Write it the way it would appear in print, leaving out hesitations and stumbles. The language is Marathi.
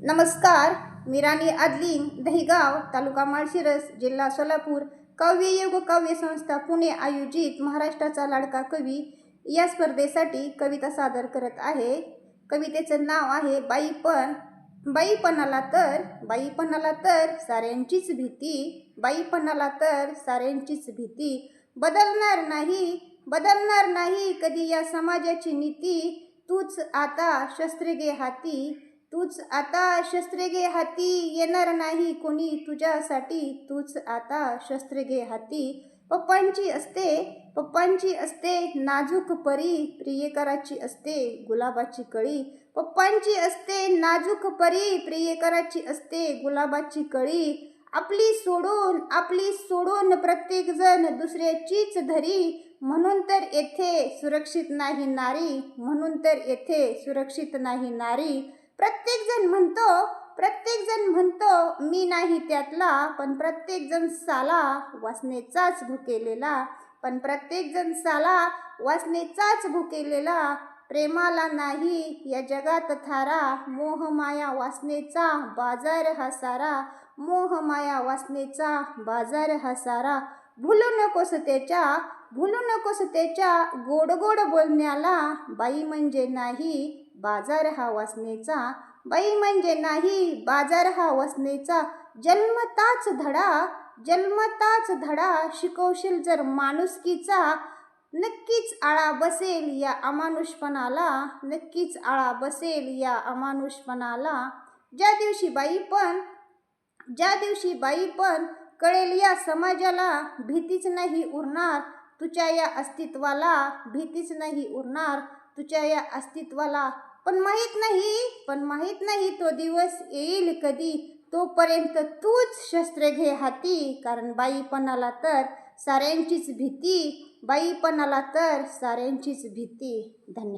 नमस्कार, मी राणी आदलीन, दहिगाव, तालुका माळशिरस, जिल्हा सोलापूर, काव्ययुग काव्य संस्था पुणे आयोजित महाराष्ट्राचा लाडका कवी या स्पर्धेसाठी कविता सादर करत आहे. कवितेचं नाव आहे बाईपण. बाईपणाला तर साऱ्यांचीच भीती, बाईपणाला तर साऱ्यांचीच भीती. बदलणार नाही कधी या समाजाची नीती. तूच आता शस्त्रे घे हाती, येणार नाही कोणी तुझ्यासाठी. तूच आता शस्त्रे घे हाती. पप्पांची असते नाजूक परी, प्रियकराची असते गुलाबाची कळी. पप्पांची असते नाजूक परी, प्रियकराची असते गुलाबाची कळी. आपली सोडून प्रत्येक जण दुसऱ्याचीच धरी. म्हणून तर येथे सुरक्षित नाही नारी. प्रत्येक जण म्हणतो मी नाही त्यातला, पण प्रत्येक जण साला वासनेचाच भुकेलेला. प्रेमाला नाही या जगात थारा, मोहमाया वासनेचा बाजार हा सारा. भुलू नकोस त्याच्या गोड बोलण्याला. बाई म्हणजे नाही बाजार हा वासनेचा. जन्मताच धडा शिकवशील जर माणुसकीचा. नक्कीच आळा बसेल या अमानुषपणाला. ज्या दिवशी बाईपण कळेल या समाजाला, भीतीच नाही उरणार तुझ्या या अस्तित्वाला. पण माहित नाही तो दिवस येईल कधी. तोपर्यंत तूच शस्त्रे घे हाती, कारण बाईपणाला तर साऱ्यांचीच भीती. धन्यवाद.